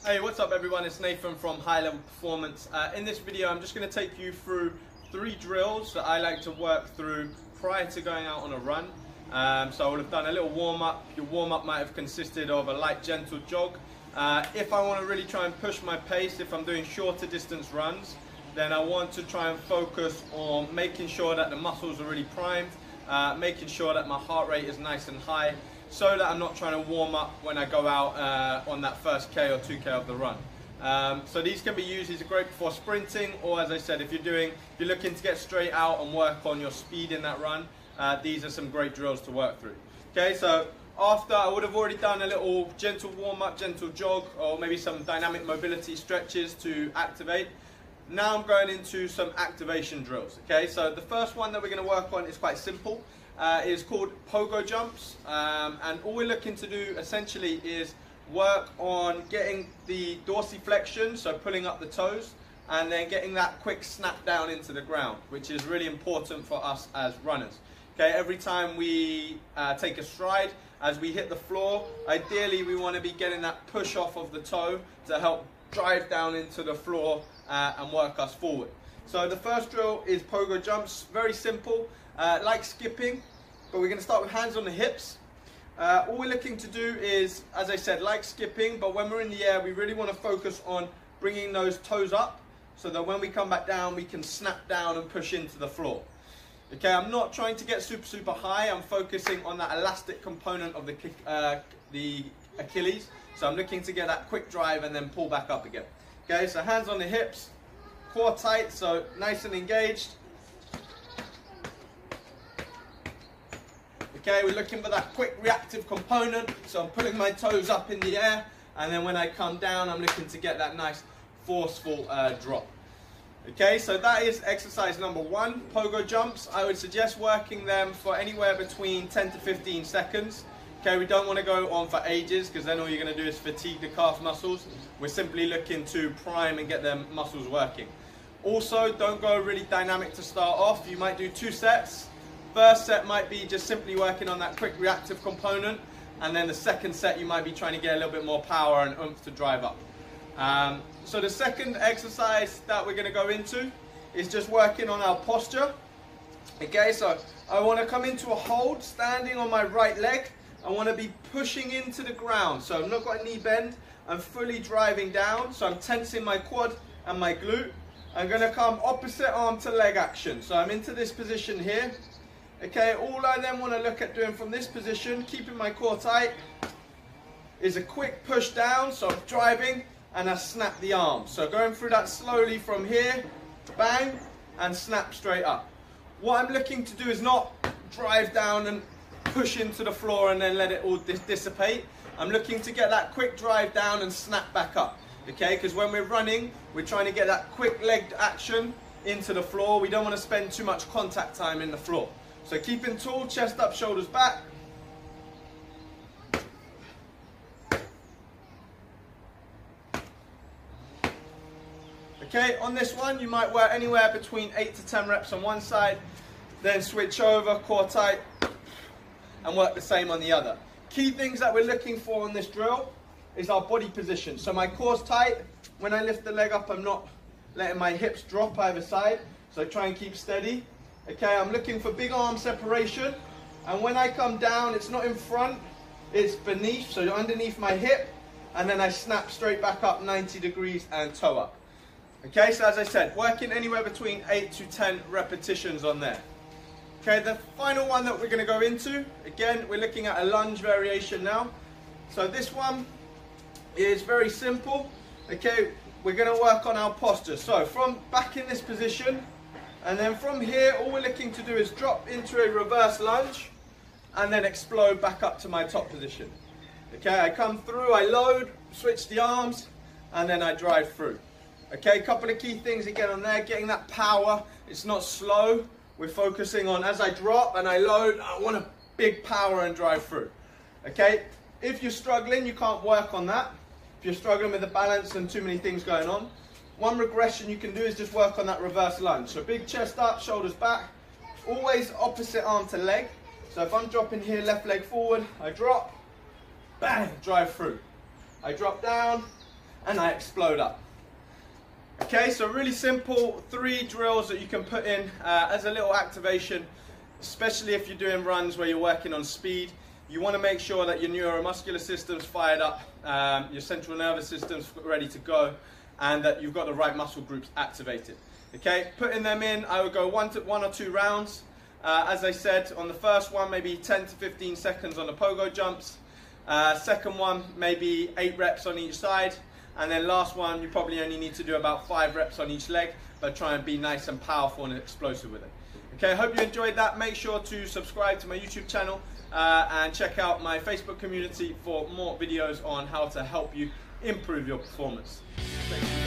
Hey, what's up everyone? It's Nathan from High Level Performance. In this video I'm just going to take you through 3 drills that I like to work through prior to going out on a run. So I would have done a little warm-up. Your warm-up might have consisted of a light gentle jog. If I want to really try and push my pace, if I'm doing shorter distance runs, then I want to try and focus on making sure that the muscles are really primed, making sure that my heart rate is nice and high, so that I'm not trying to warm up when I go out on that first K or 2K of the run. So these can be used, these are great before sprinting, or as I said, if you're looking to get straight out and work on your speed in that run, these are some great drills to work through. Okay, so after I would have already done a little gentle warm up, gentle jog, or maybe some dynamic mobility stretches to activate. Now I'm going into some activation drills. Okay, so the first one that we're going to work on is quite simple. It's called Pogo Jumps, and all we're looking to do essentially is work on getting the dorsiflexion, so pulling up the toes, and then getting that quick snap down into the ground, which is really important for us as runners. Okay, every time we take a stride, as we hit the floor, ideally we want to be getting that push off of the toe to help drive down into the floor and work us forward. So the first drill is Pogo Jumps, very simple, like skipping, but we're going to start with hands on the hips. All we're looking to do is, as I said, like skipping, but when we're in the air, we really want to focus on bringing those toes up so that when we come back down, we can snap down and push into the floor. Okay, I'm not trying to get super high. I'm focusing on that elastic component of the Achilles. So I'm looking to get that quick drive and then pull back up again. Okay, so hands on the hips, core tight, so nice and engaged. Okay, we're looking for that quick reactive component, so I'm pulling my toes up in the air, and then when I come down, I'm looking to get that nice forceful drop. Okay, so that is exercise number 1, Pogo Jumps. I would suggest working them for anywhere between 10 to 15 seconds. Okay, we don't want to go on for ages, because then all you're going to do is fatigue the calf muscles. We're simply looking to prime and get them muscles working. Also, don't go really dynamic to start off. You might do 2 sets. First set might be just simply working on that quick reactive component, and then the second set you might be trying to get a little bit more power and oomph to drive up. So the second exercise that we're going to go into is just working on our posture. Okay, so I want to come into a hold, standing on my right leg. I want to be pushing into the ground, so I've not got a knee bend. I'm fully driving down, so I'm tensing my quad and my glute. I'm going to come opposite arm to leg action, so I'm into this position here. Okay, all I then want to look at doing from this position, keeping my core tight, is a quick push down, so I'm driving, and I snap the arm. So going through that slowly from here, bang, and snap straight up. What I'm looking to do is not drive down and push into the floor and then let it all dissipate. I'm looking to get that quick drive down and snap back up. Okay, because when we're running, we're trying to get that quick legged action into the floor. We don't want to spend too much contact time in the floor. So keeping tall, chest up, shoulders back. Okay, on this one, you might work anywhere between 8 to 10 reps on one side, then switch over, core tight, and work the same on the other. Key things that we're looking for on this drill is our body position. So my core's tight. When I lift the leg up, I'm not letting my hips drop either side, so try and keep steady. Okay, I'm looking for big arm separation, and when I come down, it's not in front, it's beneath, so underneath my hip, and then I snap straight back up 90 degrees and toe up. Okay, so as I said, working anywhere between 8 to 10 repetitions on there. Okay, the final one that we're going to go into, again, we're looking at a lunge variation now. So this one is very simple. Okay, we're going to work on our posture. So from back in this position, and then from here, all we're looking to do is drop into a reverse lunge and then explode back up to my top position. Okay, I come through, I load, switch the arms, and then I drive through. Okay, a couple of key things again on there, getting that power. It's not slow. We're focusing on as I drop and I load, I want a big power and drive through. Okay, if you're struggling, you can't work on that. If you're struggling with the balance and too many things going on, one regression you can do is just work on that reverse lunge. So big chest up, shoulders back, always opposite arm to leg. So if I'm dropping here, left leg forward, I drop, bang, drive through. I drop down, and I explode up. Okay, so really simple 3 drills that you can put in as a little activation, especially if you're doing runs where you're working on speed. You want to make sure that your neuromuscular system's fired up, your central nervous system's ready to go, and that you've got the right muscle groups activated. Okay, putting them in, I would go 1 or 2 rounds. As I said, on the first one, maybe 10 to 15 seconds on the pogo jumps. Second one, maybe 8 reps on each side. And then last one, you probably only need to do about 5 reps on each leg, but try and be nice and powerful and explosive with it. Okay, hope you enjoyed that. Make sure to subscribe to my YouTube channel and check out my Facebook community for more videos on how to help you improve your performance. Thank you.